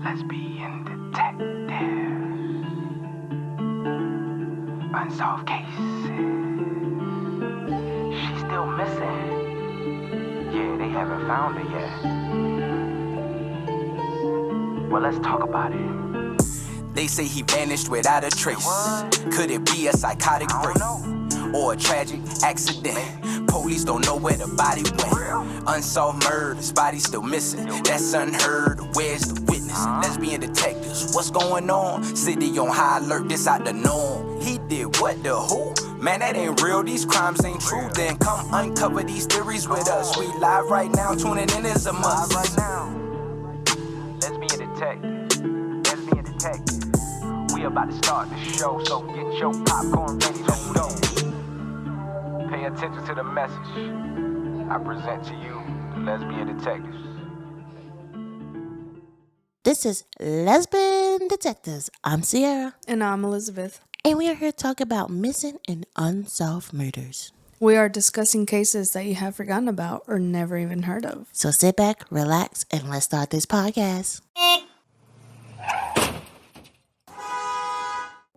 Lesbian Detectives. Unsolved cases. She's still missing. Yeah, they haven't found her yet. Well, let's talk about it. They say he vanished without a trace. Could it be a psychotic break or a tragic accident? Police don't know where the body went. Unsolved murders, body still missing. That's unheard. Where's the witness? Lesbian detectives, what's going on? City on high alert, this out the norm. He did what, the who? Man, that ain't real, these crimes ain't true. Then come uncover these theories with us. We live right now, tuning in is a must. Right now. Lesbian Detectives. Lesbian Detectives. We about to start the show, so get your popcorn ready to go. Pay attention to the message. I present to you the Lesbian Detectives. This is Lesbian Detectives. I'm Sierra. And I'm Elizabeth. And we are here to talk about missing and unsolved murders. We are discussing cases that you have forgotten about or never even heard of. So sit back, relax, and let's start this podcast.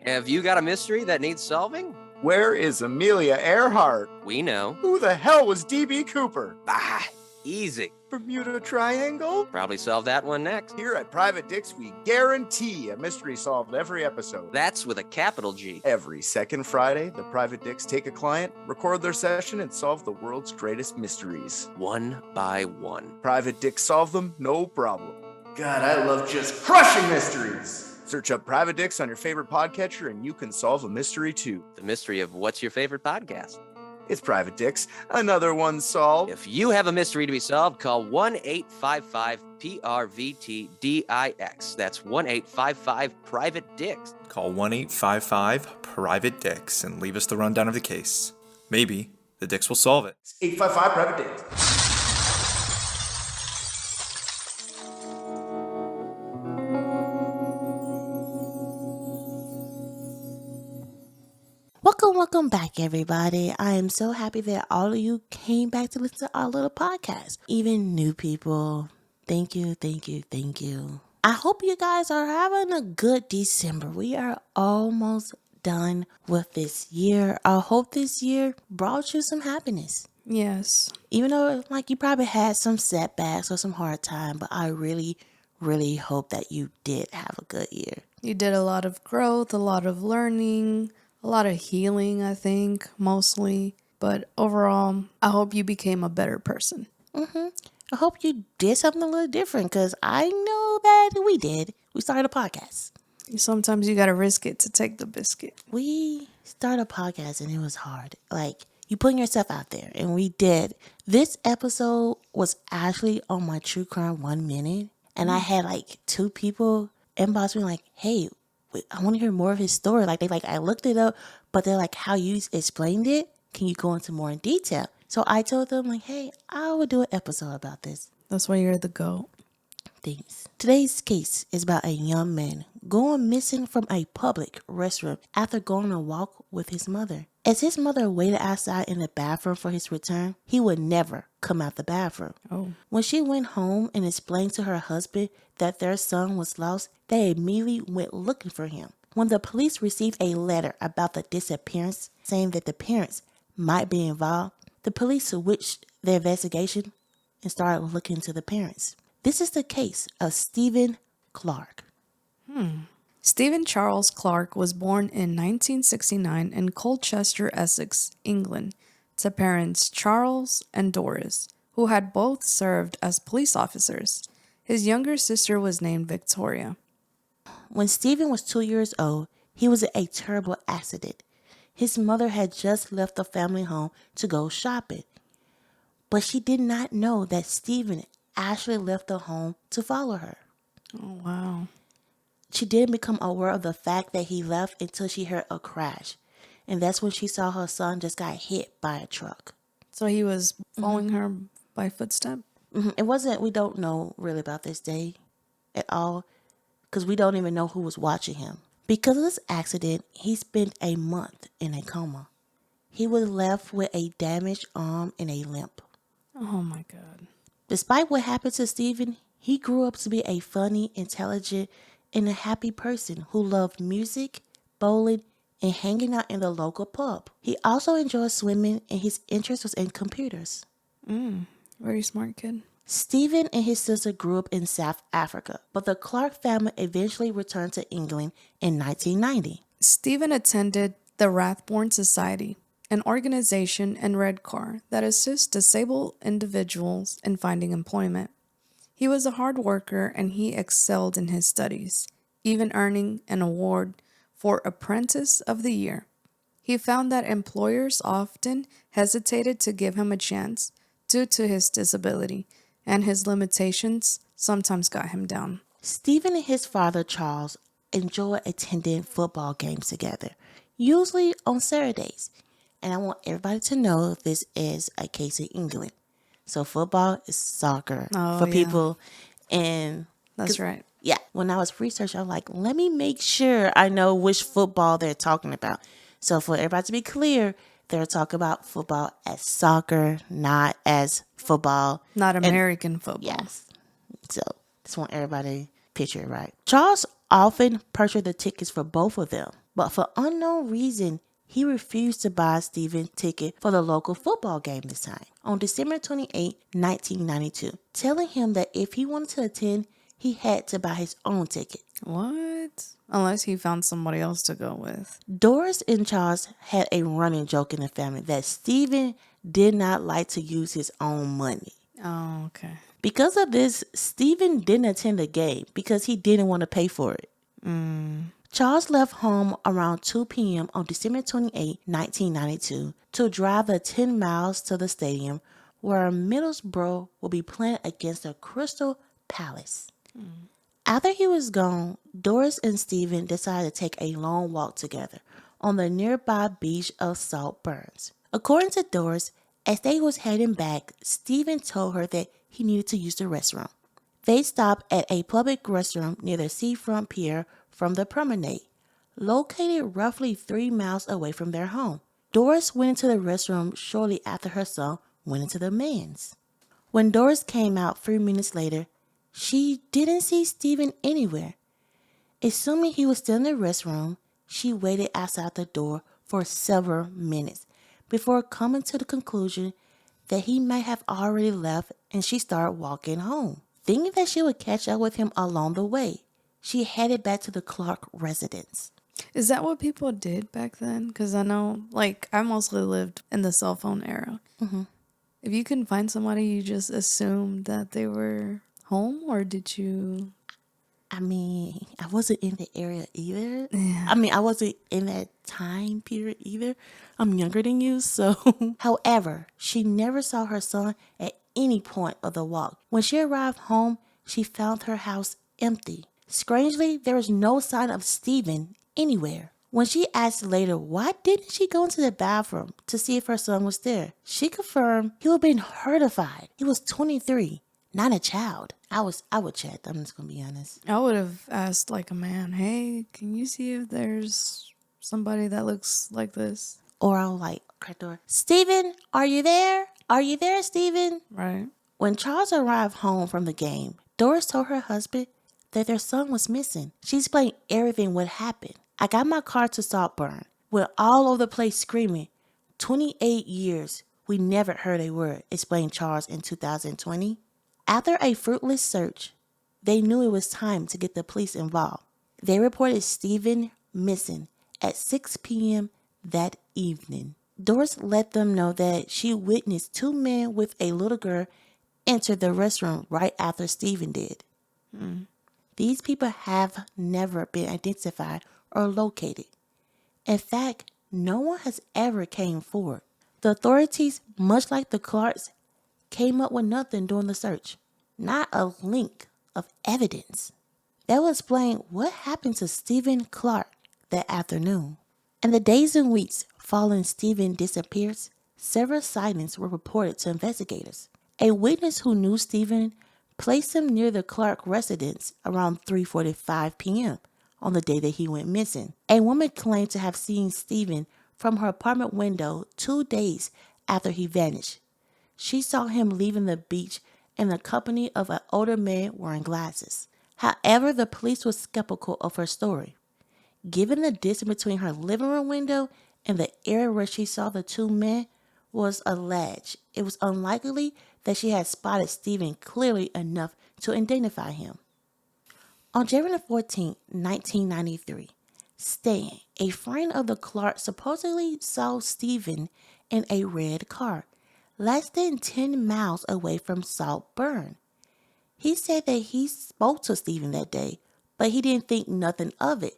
Have you got a mystery that needs solving? Where is Amelia Earhart? We know. Who the hell was D.B. Cooper? Easy. Bermuda Triangle? Probably solve that one next. Here at Private Dicks, we guarantee a mystery solved every episode. That's with a capital G. Every second Friday, the Private Dicks take a client, record their session, and solve the world's greatest mysteries. One by one. Private Dicks solve them, no problem. God, I love just crushing mysteries! Search up Private Dicks on your favorite podcatcher and you can solve a mystery too. The mystery of what's your favorite podcast? It's Private Dicks, another one solved. If you have a mystery to be solved, call 1-855-PRVT-DIX. That's 1-855-PRIVATE-DICKS. Call 1-855-PRIVATE-DICKS and leave us the rundown of the case. Maybe the Dicks will solve it. 855 Private Dicks. Welcome back, everybody. I am so happy that all of you came back to listen to our little podcast. Even new people, thank you. I hope you guys are having a good December. We are almost done with this year. I hope this year brought you some happiness. Yes. Even though you probably had some setbacks or some hard time, but I really hope that you did have a good year. You did a lot of growth, a lot of learning, a lot of healing, I think, mostly. But overall, I hope you became a better person. I hope you did something a little different because I know that we did. We started a podcast. Sometimes you got to risk it to take the biscuit. We started a podcast and it was hard. You putting yourself out there, and we did. This episode was actually on my True Crime 1 Minute, and I had 2 people inbox me hey, I want to hear more of his story. I looked it up, but they're how you explained it, can you go into more in detail? So I told them hey, I would do an episode about this. That's why you're the GOAT. Thanks. Today's case is about a young man going missing from a public restroom after going on a walk with his mother. As his mother waited outside in the bathroom for his return, he would never come out the bathroom. Oh. When she went home and explained to her husband that their son was lost, they immediately went looking for him. When the police received a letter about the disappearance saying that the parents might be involved, the police switched their investigation and started looking into the parents. This is the case of Stephen Clark. Stephen Charles Clark was born in 1969 in Colchester, Essex, England, to parents Charles and Doris, who had both served as police officers. His younger sister was named Victoria. When Stephen was 2 years old, he was in a terrible accident. His mother had just left the family home to go shopping, but she did not know that Stephen actually left the home to follow her. Oh, wow. She didn't become aware of the fact that he left until she heard a crash. And that's when she saw her son just got hit by a truck. So he was following her by footstep? It wasn't, we don't know really about this day at all, because we don't even know who was watching him. Because of this accident, he spent a month in a coma. He was left with a damaged arm and a limp. Oh my God. Despite what happened to Stephen, He grew up to be a funny, intelligent, and a happy person who loved music, bowling, and hanging out in the local pub. He also enjoyed swimming, and his interest was in computers. Very smart kid. Stephen and his sister grew up in South Africa, but the Clark family eventually returned to England in 1990. Stephen attended the Rathborne Society, an organization in Redcar that assists disabled individuals in finding employment. He was a hard worker and he excelled in his studies, even earning an award for Apprentice of the Year. He found that employers often hesitated to give him a chance due to his disability, and his limitations sometimes got him down. Stephen and his father, Charles, enjoy attending football games together, usually on Saturdays. And I want everybody to know this is a case in England. So football is soccer Oh, for yeah. people. And That's right. yeah, when I was researching, I'm like, let me make sure I know which football they're talking about. So for everybody to be clear, they're talking about football as soccer, not as football. Not American football. Yes. So just want everybody to picture it right. Charles often purchased the tickets for both of them, but for unknown reason, he refused to buy Stephen's ticket for the local football game this time on December 28, 1992, telling him that if he wanted to attend, he had to buy his own ticket. What? Unless he found somebody else to go with. Doris and Charles had a running joke in the family that Stephen did not like to use his own money. Oh, okay. Because of this, Stephen didn't attend the game because he didn't want to pay for it. Charles left home around 2 p.m. on December 28, 1992 to drive the 10 miles to the stadium where Middlesbrough will be playing against the Crystal Palace. After he was gone, Doris and Stephen decided to take a long walk together on the nearby beach of Salt Burns. According to Doris, as they was heading back, Stephen told her that he needed to use the restroom. They stopped at a public restroom near the seafront pier from the promenade, located roughly 3 miles away from their home. Doris went into the restroom shortly after her son went into the men's. When Doris came out 3 minutes later, she didn't see Stephen anywhere. Assuming he was still in the restroom, she waited outside the door for several minutes before coming to the conclusion that he might have already left, and she started walking home. Thinking that she would catch up with him along the way, she headed back to the Clark residence. Is that what people did back then? Because I know, like, I mostly lived in the cell phone era. If you couldn't find somebody, you just assumed that they were home, or did you? I mean, I wasn't in the area either. Yeah. I mean, I wasn't in that time period either. I'm younger than you, so. However, she never saw her son at any point of the walk. When she arrived home, she found her house empty. Strangely, there was no sign of Stephen anywhere. When she asked later why didn't she go into the bathroom to see if her son was there, she confirmed he would have been horrified. He was 23, not a child. I would chat. I'm just gonna be honest. I would have asked, like, a man, hey, can you see if there's somebody that looks like this? Or I'll like crack the door. Stephen, are you there? Are you there, Stephen? Right. When Charles arrived home from the game, Doris told her husband that their son was missing. She explained everything what happened. I got my car to Saltburn. We're all over the place screaming. 28 years, we never heard a word, explained Charles in 2020. After a fruitless search, they knew it was time to get the police involved. They reported Stephen missing at 6 p.m. that evening. Doris let them know that she witnessed 2 men with a little girl enter the restroom right after Stephen did. These people have never been identified or located. In fact, no one has ever came forward. The authorities, much like the Clarks, came up with nothing during the search. Not a link of evidence. That will explain what happened to Stephen Clark that afternoon. In the days and weeks following Stephen's disappearance, several sightings were reported to investigators. A witness who knew Stephen placed him near the Clark residence around 3:45 p.m. on the day that he went missing. A woman claimed to have seen Stephen from her apartment window 2 days after he vanished. She saw him leaving the beach in the company of an older man wearing glasses. However, the police were skeptical of her story. Given the distance between her living room window and the area where she saw the two men was alleged, it was unlikely that she had spotted Stephen clearly enough to identify him. On January 14, 1993, Stan, a friend of the Clark, supposedly saw Stephen in a red car, less than 10 miles away from Saltburn. He said that he spoke to Stephen that day, but he didn't think nothing of it.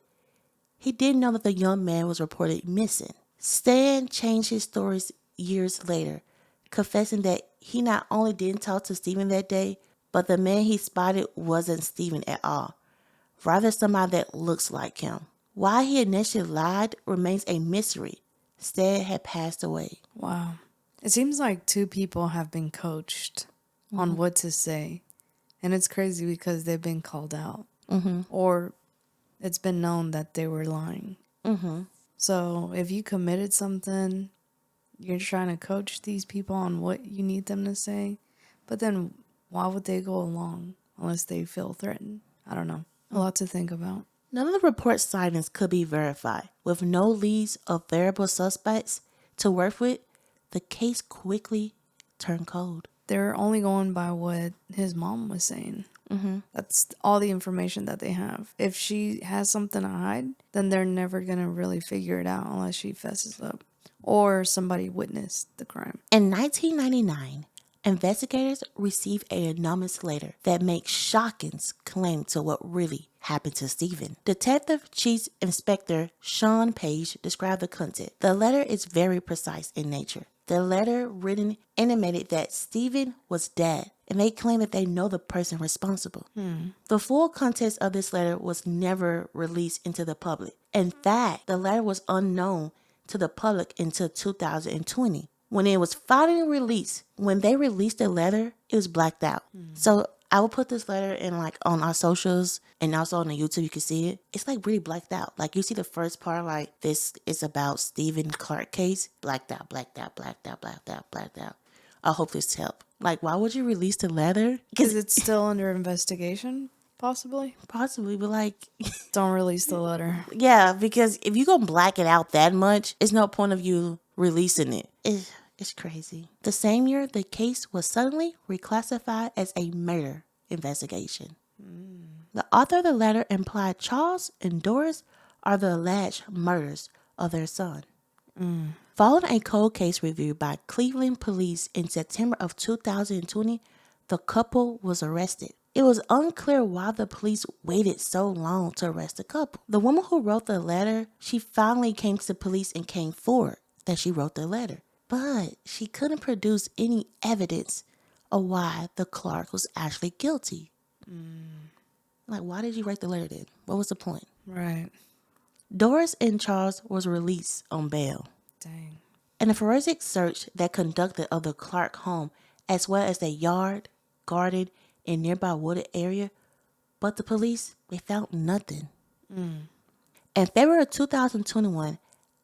He didn't know that the young man was reported missing. Stan changed his stories years later, confessing that he not only didn't talk to Stephen that day, but the man he spotted wasn't Stephen at all, rather somebody that looks like him. Why he initially lied remains a mystery. Stan had passed away. Wow. It seems like two people have been coached on what to say. And it's crazy because they've been called out. Or it's been known that they were lying. So if you committed something, you're trying to coach these people on what you need them to say. But then why would they go along unless they feel threatened? I don't know. A lot to think about. None of the report's sightings could be verified. With no leads of variable suspects to work with, the case quickly turned cold. They're only going by what his mom was saying. That's all the information that they have. If she has something to hide, then they're never going to really figure it out unless she fesses up or somebody witnessed the crime. In 1999, investigators received an anonymous letter that makes shocking claim to what really happened to Stephen. Detective Chief Inspector Sean Page described the content. The letter is very precise in nature. The letter written intimated that Stephen was dead, and they claim that they know the person responsible. The full context of this letter was never released into the public. In fact, the letter was unknown to the public until 2020. When it was finally released, when they released the letter, it was blacked out. So I will put this letter in on our socials and also on the YouTube. You can see it. It's really blacked out. You see the first part, this is about Stephen Clark case. Blacked out, blacked out, blacked out, blacked out, blacked out. I hope this helped. Why would you release the letter? Because it's still under investigation, possibly? Possibly, but Don't release the letter. yeah, because if you're going to black it out that much, it's no point of you releasing it. It's crazy. The same year, the case was suddenly reclassified as a murder investigation. The author of the letter implied Charles and Doris are the alleged murderers of their son. Following a cold case review by Cleveland police in September of 2020, the couple was arrested. It was unclear why the police waited so long to arrest the couple. The woman who wrote the letter, she finally came to the police and came forward that she wrote the letter. But she couldn't produce any evidence of why the Clark was actually guilty. Why did you write the letter then? What was the point? Right. Doris and Charles was released on bail. Dang. In a forensic search that conducted of the Clark home, as well as the yard, garden, and nearby wooded area, but the police, they found nothing. In February of 2021,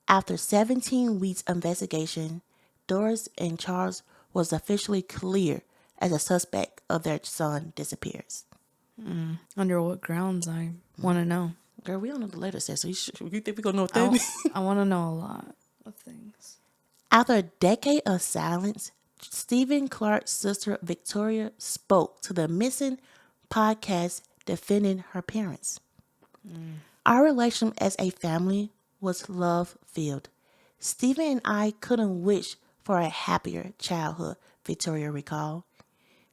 after 17 weeks investigation, Doris and Charles was officially cleared as a suspect of their son disappearance. Under what grounds, I want to know. Girl, we don't know the letter says, so you think we're going to know a thing? I want to know a lot of things. After a decade of silence, Stephen Clark's sister Victoria spoke to the Missing podcast defending her parents. Our relationship as a family was love-filled. Stephen and I couldn't wish for a happier childhood, Victoria recalled.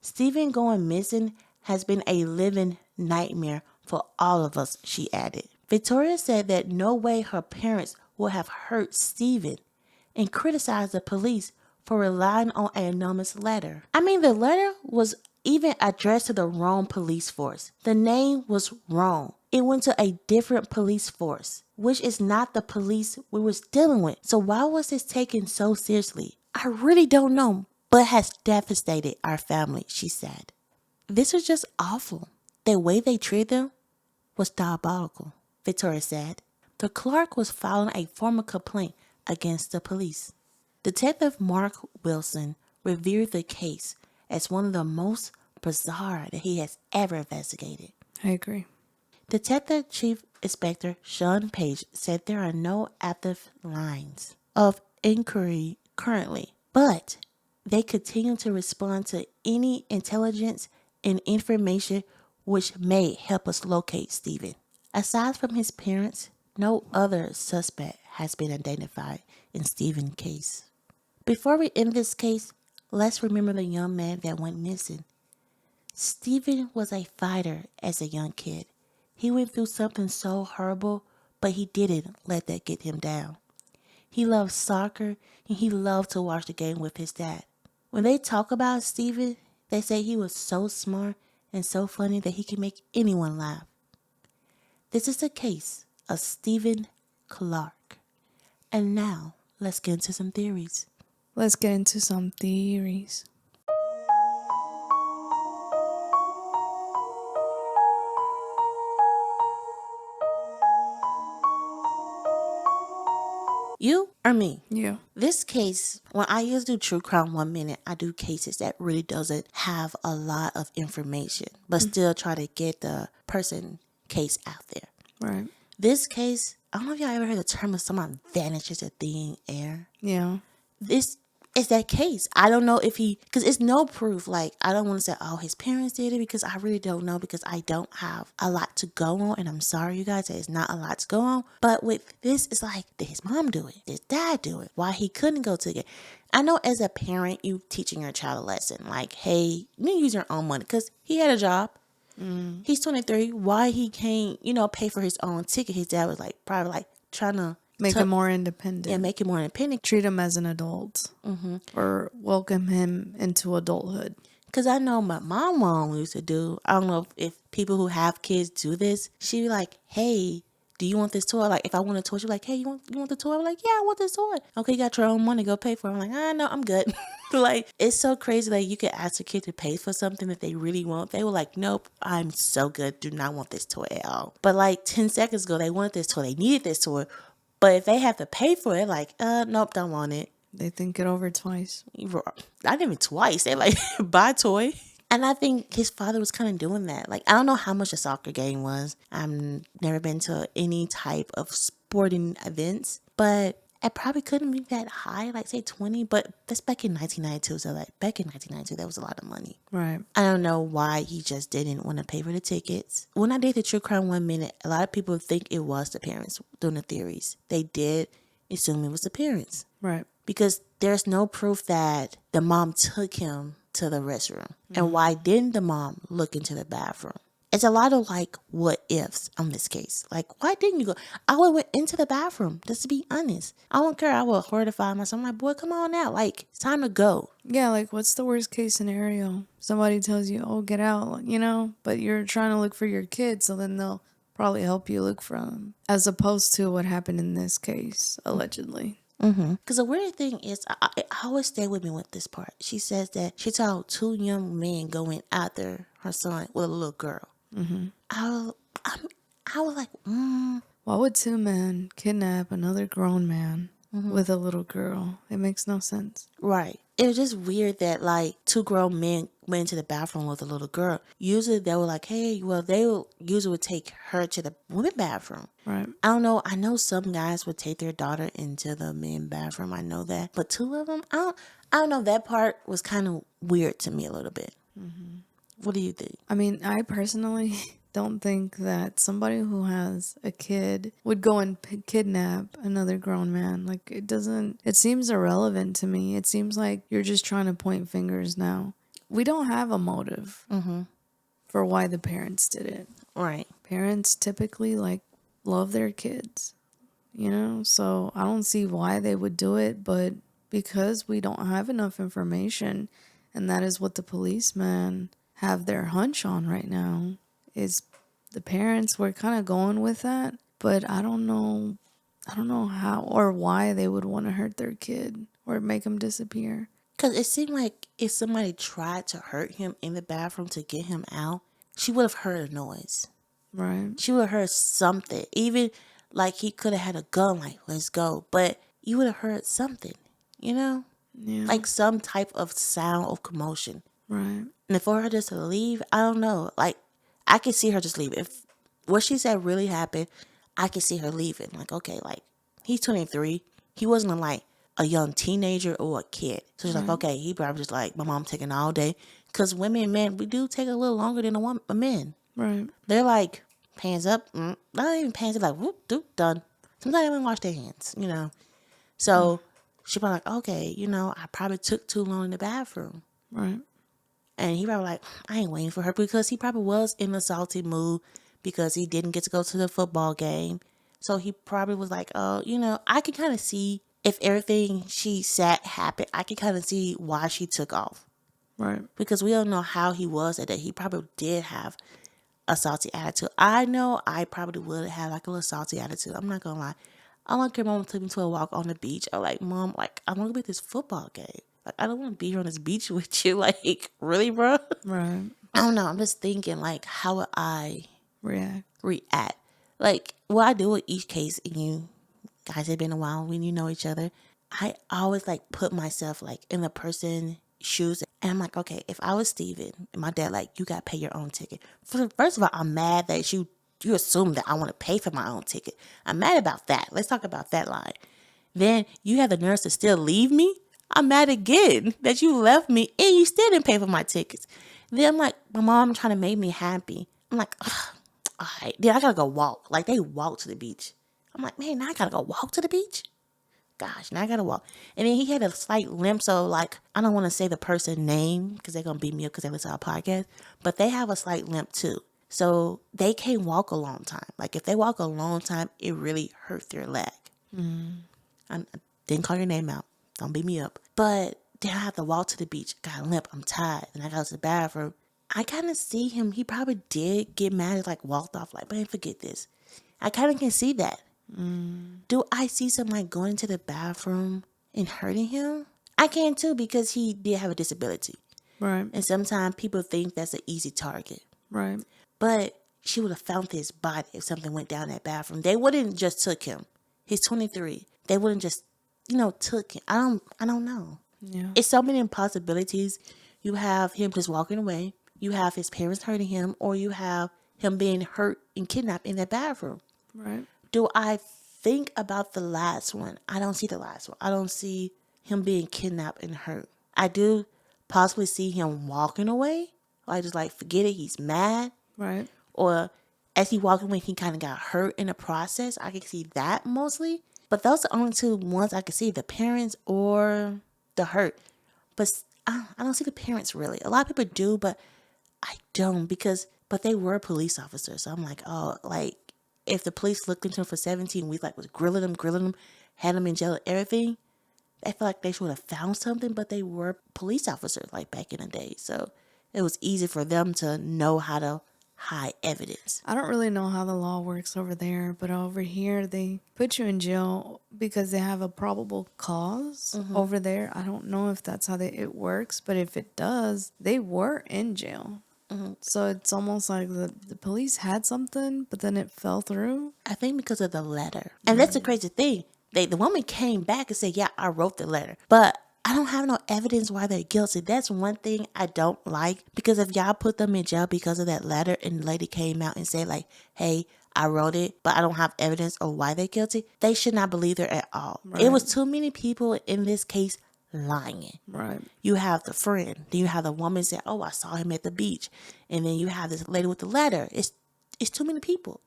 Stephen going missing has been a living nightmare for all of us, she added. Victoria said that no way her parents would have hurt Stephen and criticized the police for relying on an anonymous letter. The letter was even addressed to the wrong police force. The name was wrong. It went to a different police force, which is not the police we was dealing with. So why was this taken so seriously? I really don't know, but has devastated our family, she said. This was just awful. The way they treated them was diabolical, Victoria said. The Clark was filing a formal complaint against the police. Detective Mark Wilson reviewed the case as one of the most bizarre that he has ever investigated. I agree. Detective Chief Inspector Sean Page said there are no active lines of inquiry currently, but they continue to respond to any intelligence and information which may help us locate Stephen. Aside from his parents, no other suspect has been identified in Stephen's case. Before we end this case, let's remember the young man that went missing. Stephen was a fighter as a young kid. He went through something so horrible, but he didn't let that get him down. He loved soccer and he loved to watch the game with his dad. When they talk about Stephen, they say he was so smart and so funny that he can make anyone laugh. This is the case of Stephen Clark. And now, let's get into some theories. Let's get into some theories. You or me? Yeah. This case, when I used to do True Crime 1 Minute, I do cases that really doesn't have a lot of information, but still try to get the person case out there. Right. This case, I don't know if y'all ever heard the term of someone vanishes a thin air. Yeah. This is that case. I don't know if because it's no proof. Like, I don't want to say, oh, his parents did it, because I really don't know, because I don't have a lot to go on. And I'm sorry, you guys, there's not a lot to go on. But with this, it's like, did his mom do it? Did his dad do it? Why he couldn't go to it? I know as a parent, you teaching your child a lesson. Like, hey, you use your own money, because he had a job. He's 23. Why he can't, pay for his own ticket? His dad was like, probably like trying to Make him more independent. Yeah, make him more independent. Treat him as an adult. Or welcome him into adulthood. Because I know my mom used to do, I don't know if people who have kids do this. She'd be like, hey, do you want this toy? Like, if I want a toy, she'd be like, hey, you want the toy? I'm like, yeah, I want this toy. Okay, you got your own money, go pay for it. I'm like, no, I'm good. Like, it's so crazy. Like, you could ask a kid to pay for something that they really want. They were like, nope, I'm so good. Do not want this toy at all. But like 10 seconds ago, they wanted this toy. They needed this toy. But if they have to pay for it, like, nope, don't want it. They think it over twice. Not even twice. They like, buy toy. And I think his father was kind of doing that. Like, I don't know how much a soccer game was. I've never been to any type of sporting events. But it probably couldn't be that high, like say 20. But that's back in 1992. So like back in 1992, that was a lot of money. Right. I don't know why he just didn't want to pay for the tickets. When I did the True Crime 1 Minute, a lot of people think it was the parents doing the theories. They did assume it was the parents. Right. Because there's no proof that the mom took him to the restroom. And why didn't the mom look into the bathroom? It's a lot of like what ifs on this case. Like, why didn't you go? I would have went into the bathroom, just to be honest. I don't care. I would horrify myself. I'm like, boy, come on now. Like, it's time to go. Yeah, like what's the worst case scenario? Somebody tells you, oh, get out, but you're trying to look for your kids, so then they'll probably help you look for them. As opposed to what happened in this case, allegedly. Because the weird thing is, I always stay with me with this part. She says that she saw two young men going after her son with a little girl. I was like, Why would two men kidnap another grown man with a little girl? It makes no sense. Right. It was just weird that like two grown men went into the bathroom with a little girl. Usually they were like, hey, well, usually would take her to the women's bathroom. Right. I don't know. I know some guys would take their daughter into the men's bathroom. I know that. But two of them, I don't know. That part was kind of weird to me a little bit. What do you think? I mean, I personally don't think that somebody who has a kid would go and kidnap another grown man. Like, it seems irrelevant to me. It seems like you're just trying to point fingers now. We don't have a motive for why the parents did it. Right. Parents typically love their kids, so I don't see why they would do it, but because we don't have enough information, and that is what the policemen have their hunch on right now, is the parents were kind of going with that, but I don't know how or why they would want to hurt their kid or make him disappear. Because it seemed like if somebody tried to hurt him in the bathroom to get him out, she would have heard a noise. Right. She would have heard something. Even like he could have had a gun, like, let's go. But you would have heard something, Yeah. Like some type of sound of commotion. Right. And for her just to leave, I don't know. Like, I could see her just leave. If what she said really happened, I could see her leaving. Like, okay, like, he's 23. He wasn't like a young teenager or a kid. So she's like, okay, he probably just like, my mom taking all day. Because women and men, we do take a little longer than a man. Right. They're like, hands up. Not even hands up, like, whoop, doop, done. Sometimes they don't even wash their hands, you know. So she probably like, okay, you know, I probably took too long in the bathroom. Right. And he probably like, I ain't waiting for her, because he probably was in a salty mood because he didn't get to go to the football game. So he probably was like, oh, you know, I can kind of see if everything she said happened, I can kind of see why she took off. Right. Because we don't know how he was that day. He probably did have a salty attitude. I know I probably would have like a little salty attitude. I'm not going to lie. I want to mom took me to a walk on the beach. I'm like, Mom, like, I want to be at this football game. Like, I don't want to be here on this beach with you. Like, really, bro? Right. I don't know. I'm just thinking, like, how would I React. Like, what I do with each case, and you guys have been a while when you know each other, I always, like, put myself, like, in the person's shoes. And I'm like, okay, if I was Steven, and my dad, like, you got to pay your own ticket. First of all, I'm mad that you assume that I want to pay for my own ticket. I'm mad about that. Let's talk about that line. Then you have the nerve to still leave me? I'm mad again that you left me and you still didn't pay for my tickets. Then I'm like, my mom trying to make me happy. I'm like, ugh, all right. Then I gotta go walk. Like, they walk to the beach. I'm like, man, now I gotta go walk to the beach? Gosh, now I gotta walk. And then he had a slight limp, so like, I don't want to say the person's name because they're gonna beat me up because they listen to our podcast, but they have a slight limp too. So they can't walk a long time. Like, if they walk a long time, it really hurts their leg. I didn't call your name out. Don't beat me up. But then I have to walk to the beach. Got a limp. I'm tired. And I got to the bathroom. I kind of see him. He probably did get mad and like walked off. Like, man, forget this. I kind of can see that. Do I see somebody going to the bathroom and hurting him? I can too, because he did have a disability. Right. And sometimes people think that's an easy target. Right. But she would have found his body if something went down that bathroom. They wouldn't just took him. He's 23. They wouldn't just, took him. I don't know. Yeah. It's so many impossibilities. You have him just walking away. You have his parents hurting him, or you have him being hurt and kidnapped in that bathroom. Right. Do I think about the last one? I don't see the last one. I don't see him being kidnapped and hurt. I do possibly see him walking away. Like, just like, forget it. He's mad. Right. Or as he walked away, he kind of got hurt in the process. I can see that mostly. But those are the only two ones I can see, the parents or the hurt. But I don't see the parents really. A lot of people do, but I don't, but they were police officers. So I'm like, oh, like, if the police looked into him for 17 weeks, like, was grilling him, had him in jail and everything, I feel like they should have found something, but they were police officers, like, back in the day. So it was easy for them to know how to hide evidence. I don't really know how the law works over there, but over here they put you in jail because they have a probable cause. Over there, I don't know if that's how it works, but if it does, they were in jail. So it's almost like the police had something, but then it fell through. I think because of the letter. And that's the crazy thing. The woman came back and said, yeah, I wrote the letter. But I don't have no evidence why they're guilty. That's one thing I don't like. Because if y'all put them in jail because of that letter and the lady came out and said, like, hey, I wrote it, but I don't have evidence of why they're guilty, they should not believe her at all. Right. It was too many people in this case lying. Right. You have the friend. Then you have the woman say, oh, I saw him at the beach. And then you have this lady with the letter. It's too many people.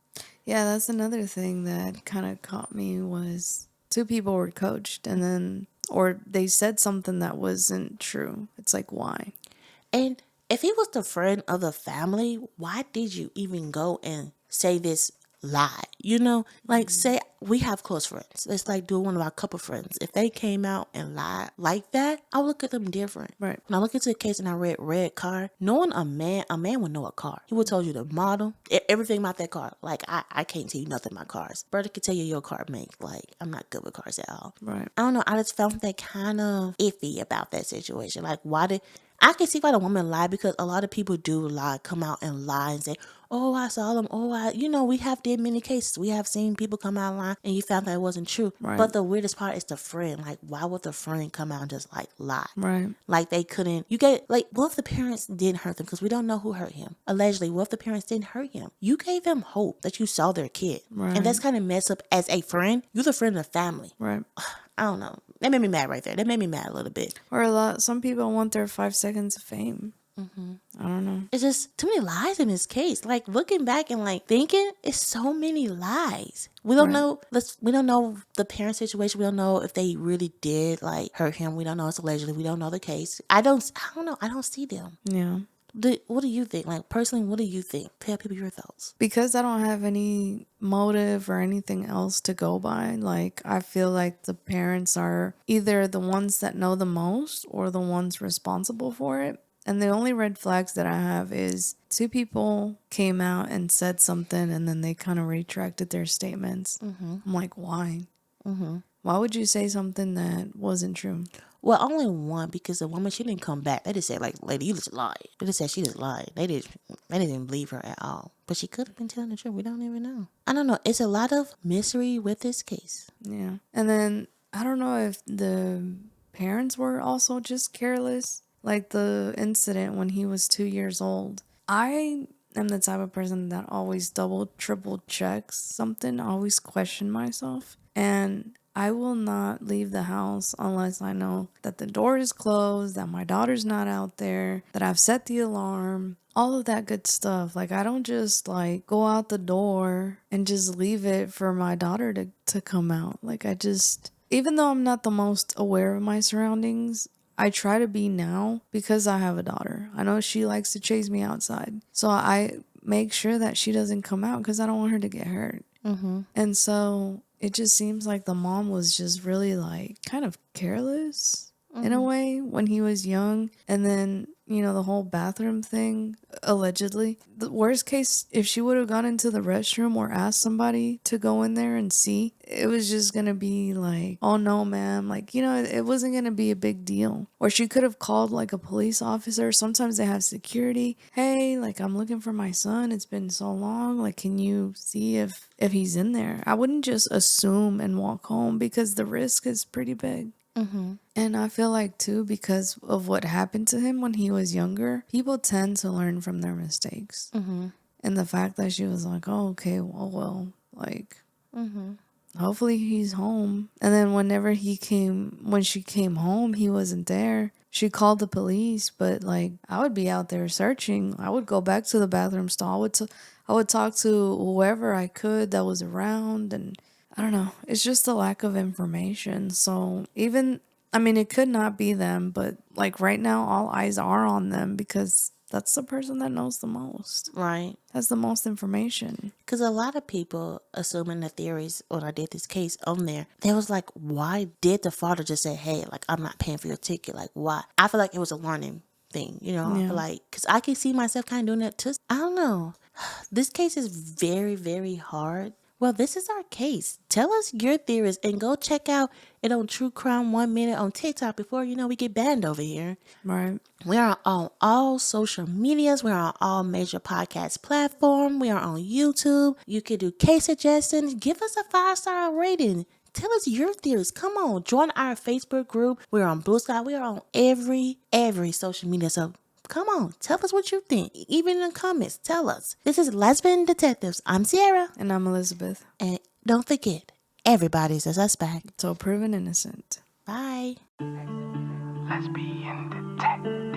Yeah, that's another thing that kind of caught me was two people were coached and then, or they said something that wasn't true. It's like, why? And if he was the friend of the family, why did you even go and say this lie? Like, say we have close friends. Let's like do one of our couple friends. If they came out and lied like that, I would look at them different. Right. When I look into the case and I read red car, knowing a man would know a car. He would tell you the model, everything about that car. Like, I can't tell you nothing about cars. Brother could tell you your car make. Like, I'm not good with cars at all. Right. I don't know. I just found that kind of iffy about that situation. Like, I can see why the woman lied, because a lot of people do lie, come out and lie and say, oh, I saw them. Oh, we have did many cases. yes, we have seen people come out online and you found that it wasn't true. Right. But the weirdest part is the friend. Like, why would the friend come out and just like lie? Right. Like they couldn't. You get like, what if the parents didn't hurt them? Because we don't know who hurt him. Allegedly, what if the parents didn't hurt him? You gave them hope that you saw their kid, Right. and that's kind of messed up. As a friend, you're the friend of the family. Right. I don't know. That made me mad right there. That made me mad a little bit. Or some people want their 5 seconds of fame. I don't know. It's just too many lies in this case. Like looking back and like thinking, it's so many lies. We don't know. We don't know the parent situation. We don't know if they really did like hurt him. We don't know. It's allegedly. We don't know the case. I don't know. I don't see them. Yeah. What do you think? Like personally, what do you think? Tell people your thoughts. Because I don't have any motive or anything else to go by, like I feel like the parents are either the ones that know the most or the ones responsible for it. And the only red flags that I have is 2 people came out and said something and then they kind of retracted their statements. I'm like, why? Why would you say something that wasn't true? Well, only one, because the woman, she didn't come back. They just said, like, lady, you just lied. They just said she just lied. They didn't even believe her at all. But she could have been telling the truth. We don't even know. I don't know. It's a lot of mystery with this case. Yeah. And then I don't know if the parents were also just careless. Like the incident when he was 2 years old. I am the type of person that always double, triple checks something. I always question myself. And I will not leave the house unless I know that the door is closed, that my daughter's not out there, that I've set the alarm, all of that good stuff. Like I don't just like go out the door and just leave it for my daughter to come out. Like even though I'm not the most aware of my surroundings, I try to be now because I have a daughter. I know she likes to chase me outside. So I make sure that she doesn't come out because I don't want her to get hurt. And so it just seems like the mom was just really like kind of careless in a way when he was young. And then, the whole bathroom thing, allegedly. The worst case, if she would have gone into the restroom or asked somebody to go in there and see, it was just going to be like, oh no, ma'am. Like, it wasn't going to be a big deal. Or she could have called like a police officer. Sometimes they have security. Hey, like I'm looking for my son. It's been so long. Like, can you see if he's in there? I wouldn't just assume and walk home because the risk is pretty big. And I feel like too, because of what happened to him when he was younger, people tend to learn from their mistakes. And the fact that she was like, oh, okay, well, like, hopefully he's home. And then when she came home, he wasn't there. She called the police, but like, I would be out there searching. I would go back to the bathroom stall. I would talk to whoever I could that was around, and I don't know. It's just the lack of information. So it could not be them, but like right now, all eyes are on them because that's the person that knows the most. Right. Has the most information. Because a lot of people assuming the theories when I did this case on there, they was like, why did the father just say, hey, like, I'm not paying for your ticket? Like, why? I feel like it was a learning thing, I feel like, because I can see myself kind of doing that too. I don't know. This case is very, very hard. Well, this is our case. Tell us your theories and go check out it on True Crime 1 Minute on TikTok before, we get banned over here. Right. We are on all social medias. We are on all major podcast platforms. We are on YouTube. You can do case suggestions. Give us a 5-star rating. Tell us your theories. Come on. Join our Facebook group. We're on Blue Sky. We are on every social media. So come on, tell us what you think. Even in the comments, tell us. This is Lesbian Detectives. I'm Sierra. And I'm Elizabeth. And don't forget, everybody's a suspect. So proven innocent. Bye. Lesbian Detectives.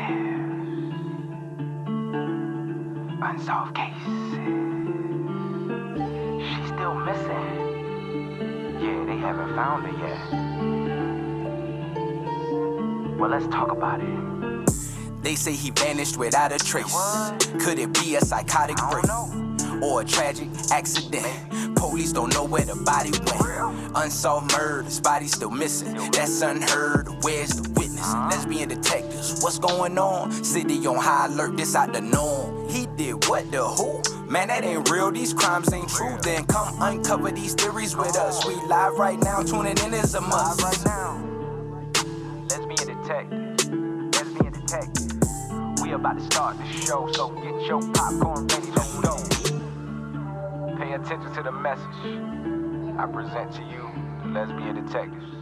Unsolved cases. She's still missing. Yeah, they haven't found her yet. Well, let's talk about it. They say he vanished without a trace. Could it be a psychotic break or a tragic accident? Police don't know where the body went. Unsolved murders, body still missing. That's unheard. Where's the witness? Lesbian detectives, what's going on? City on high alert, this out the norm. He did what, the who? Man, that ain't real, these crimes ain't true. Then come uncover these theories with us. We live right now, tuning in is a must. Right now, Lesbian Detectives. Lesbian Detectives. We about to start the show, so get your popcorn ready, let's go. Pay Pay attention to the message. I present to you the Lesbian Detectives.